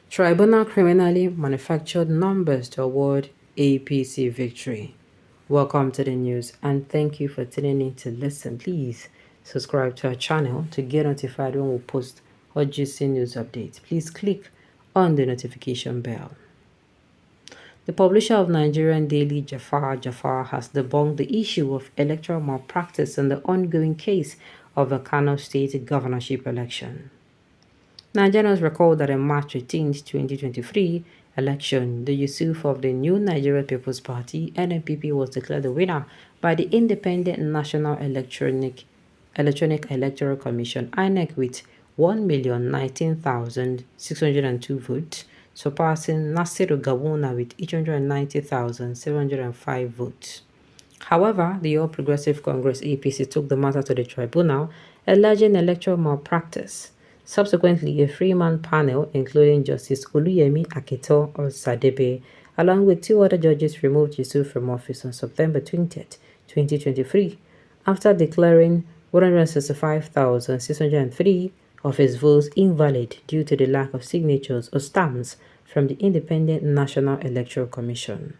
Tribunal criminally manufactured numbers to award APC victory. Welcome to the news and thank you for tuning in to listen. Please subscribe to our channel to get notified when we post or juicy news updates. Please click on the notification bell. The publisher of Nigerian daily Jafar-Jafar has debunked the issue of electoral malpractice in the ongoing case of the Kano State governorship election. Nigerians recall that in March 18, 2023 election, the Yusuf of the New Nigeria People's Party, NNPP, was declared the winner by the Independent National Electronic Electoral Commission, INEC, with 1,019,602 votes, surpassing Nasiru Gawuna with 890,705 votes. However, the All Progressive Congress APC took the matter to the tribunal, alleging electoral malpractice. Subsequently, a three-man panel, including Justice Oluyemi Aketo Sadebe, along with two other judges, removed Yusuf from office on September 20th, 2023, after declaring 165,603 of his votes invalid due to the lack of signatures or stamps from the Independent National Electoral Commission.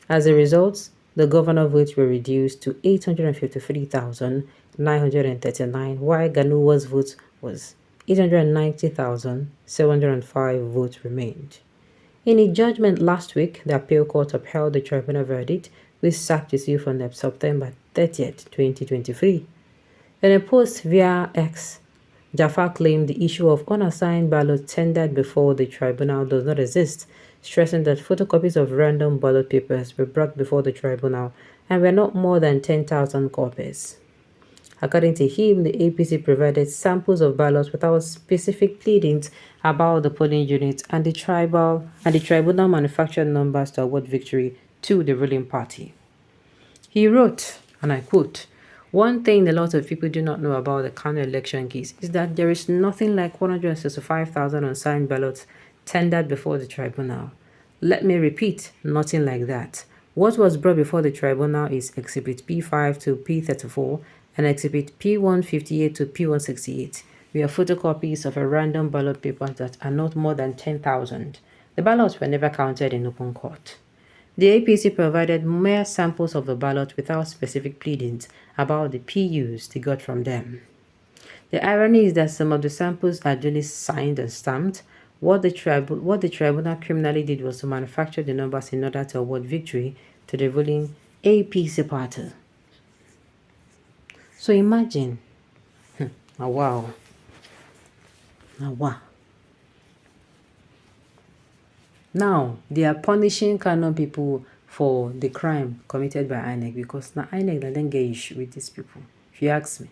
As a result, the governor votes were reduced to 853,939, while Ganuwa's vote was 890,705 votes remained. In a judgment last week, the appeal court upheld the tribunal verdict, which sacked Yusuf on September 30th, 2023. In a post via X, Jafar claimed the issue of unassigned ballots tendered before the tribunal does not exist, stressing that photocopies of random ballot papers were brought before the tribunal and were not more than 10,000 copies. According to him, the APC provided samples of ballots without specific pleadings about the polling units, and the tribunal manufactured numbers to award victory to the ruling party. He wrote, and I quote, "One thing a lot of people do not know about the Kano election case is that there is nothing like 165,000 unsigned ballots tendered before the tribunal. Let me repeat, nothing like that. What was brought before the tribunal is Exhibit P5 to P34 and Exhibit P158 to P168. We are photocopies of a random ballot paper that are not more than 10,000. The ballots were never counted in open court." The APC provided mere samples of the ballot without specific pleadings about the PUs they got from them. The irony is that some of the samples are duly signed and stamped. What the tribunal criminally did was to manufacture the numbers in order to award victory to the ruling APC party. So imagine, wow. Now, they are punishing Kano people for the crime committed by INEC because now INEC doesn't get issue with these people, if you ask me.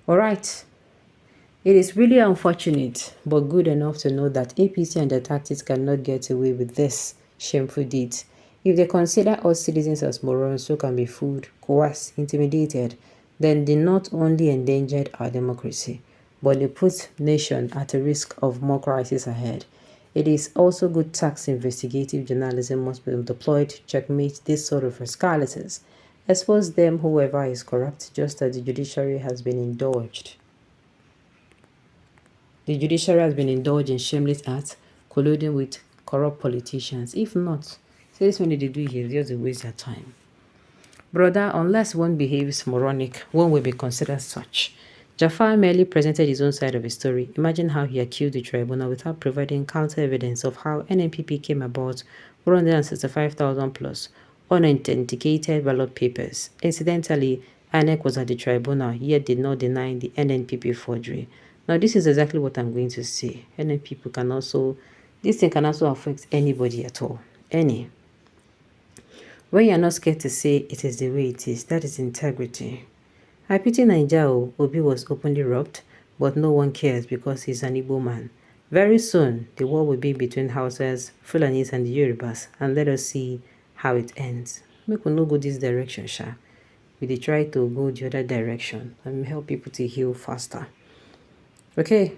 Alright, it is really unfortunate but good enough to know that APC and their tactics cannot get away with this shameful deed. If they consider us citizens as morons who can be fooled, coerced, intimidated, then they not only endangered our democracy, but they put nation at a risk of more crises ahead. It is also good tax investigative journalism must be deployed to checkmate this sort of rascalities, expose them whoever is corrupt, just as the judiciary has been indulged. The judiciary has been indulged in shameless acts, colluding with corrupt politicians. If not, so this when they do here, just a waste their time. Brother, unless one behaves moronic, one will be considered such. Jafar merely presented his own side of the story. Imagine how he accused the tribunal without providing counter evidence of how NNPP came about 165,000 plus unauthenticated ballot papers. Incidentally, INEC was at the tribunal, yet did not deny the NNPP forgery. Now, this is exactly what I'm going to say. NNPP can also, this thing can also affect anybody at all. Any. When you're not scared to say it is the way it is, that is integrity. I pity Naija. Obi was openly robbed, but no one cares because he's an Igbo man. Very soon, the war will be between Hausas, Fulanis, and the Yorubas, and let us see how it ends. Make we no go this direction, sha. We dey try to go the other direction and help people to heal faster. Okay.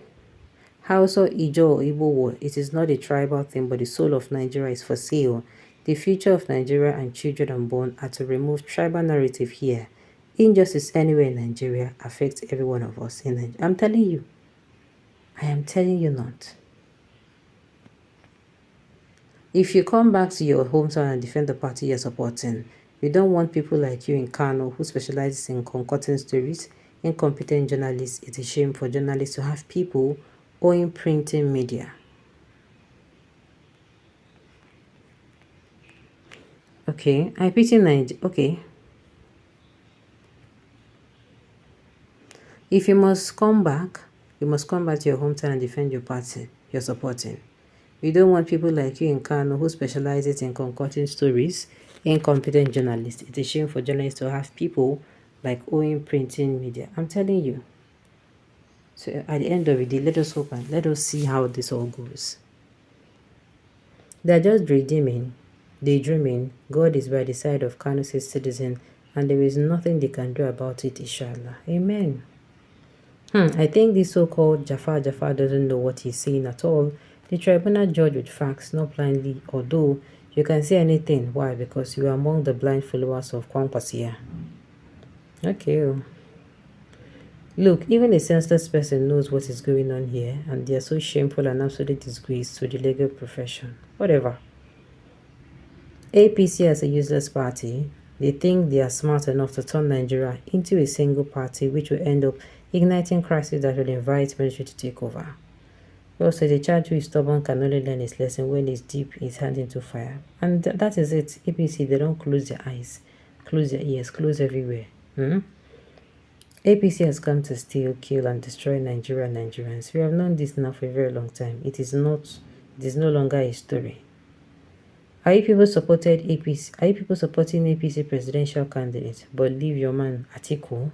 Hausa, Ijo, Igbo war, it is not a tribal thing, but the soul of Nigeria is for sale. The future of Nigeria and children unborn are to remove tribal narrative here. Injustice anywhere in Nigeria affects every one of us in Nigeria. I'm telling you. I am telling you not. If you come back to your hometown and defend the party you're supporting, we don't want people like you in Kano who specializes in concocting stories, incompetent journalists. It's a shame for journalists to have people owing printing media. Okay, I pity Nigeria. Okay. If you must come back, you must come back to your hometown and defend your party you're supporting. We don't want people like you in Kano who specializes in concocting stories, incompetent journalists. It's a shame for journalists to have people like owing printing media. I'm telling you. So at the end of the day, let us hope and let us see how this all goes. They're just daydreaming. God is by the side of Kano's citizen, and there is nothing they can do about it, inshallah. Amen. I think this so-called Jafar-Jafar doesn't know what he's saying at all. The tribunal judge with facts, not blindly, although you can say anything. Why? Because you are among the blind followers of Kwankwasia. Okay. Look, even a senseless person knows what is going on here, and they are so shameful and absolute disgrace to the legal profession. Whatever. APC as a useless party, they think they are smart enough to turn Nigeria into a single party, which will end up igniting crisis that will invite military to take over. Also, the child who is stubborn can only learn his lesson when he's deep his hand into fire. And that is it. APC, they don't close their eyes, close their ears, close everywhere. APC has come to steal, kill, and destroy Nigeria and Nigerians. We have known this now for a very long time. It is no longer a story. Are you people supported APC? Are you people supporting APC presidential candidate, but leave your man Atiku?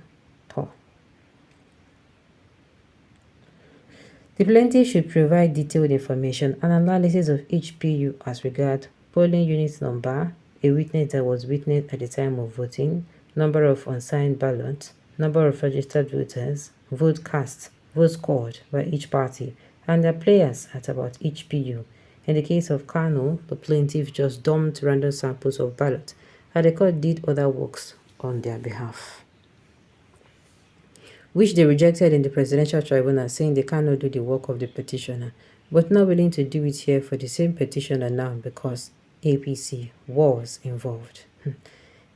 The plaintiff should provide detailed information and analysis of each PU as regard polling unit number, a witness that was witnessed at the time of voting, number of unsigned ballots, number of registered voters, vote cast, votes scored by each party, and their players at about each PU. In the case of Kano, the plaintiff just dumped random samples of ballots, and the court did other works on their behalf, which they rejected in the Presidential Tribunal, saying they cannot do the work of the petitioner, but not willing to do it here for the same petitioner now because APC was involved.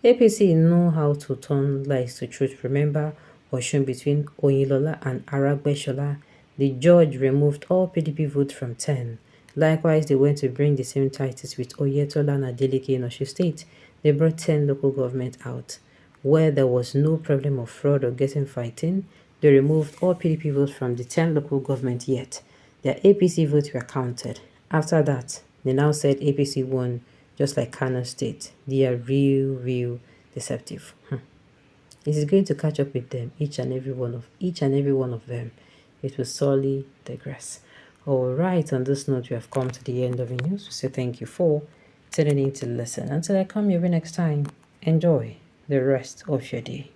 APC know how to turn lies to truth. Remember Oshun between Oyilola and Aragbeshola? The judge removed all PDP votes from 10. Likewise, they went to bring the same titles with Oyetola and Adeleke in Osun State. They brought 10 local government out. Where there was no problem of fraud or getting fighting, they removed all PDP votes from the 10 local government yet. Their APC votes were counted. After that, they now said APC won, just like Kano State. They are real deceptive. It is going to catch up with them, each and every one of them. It will sorely digress. Alright, on this note, we have come to the end of the news. We say thank you for tuning in to listen. Until I come your way next time, enjoy the rest of your day.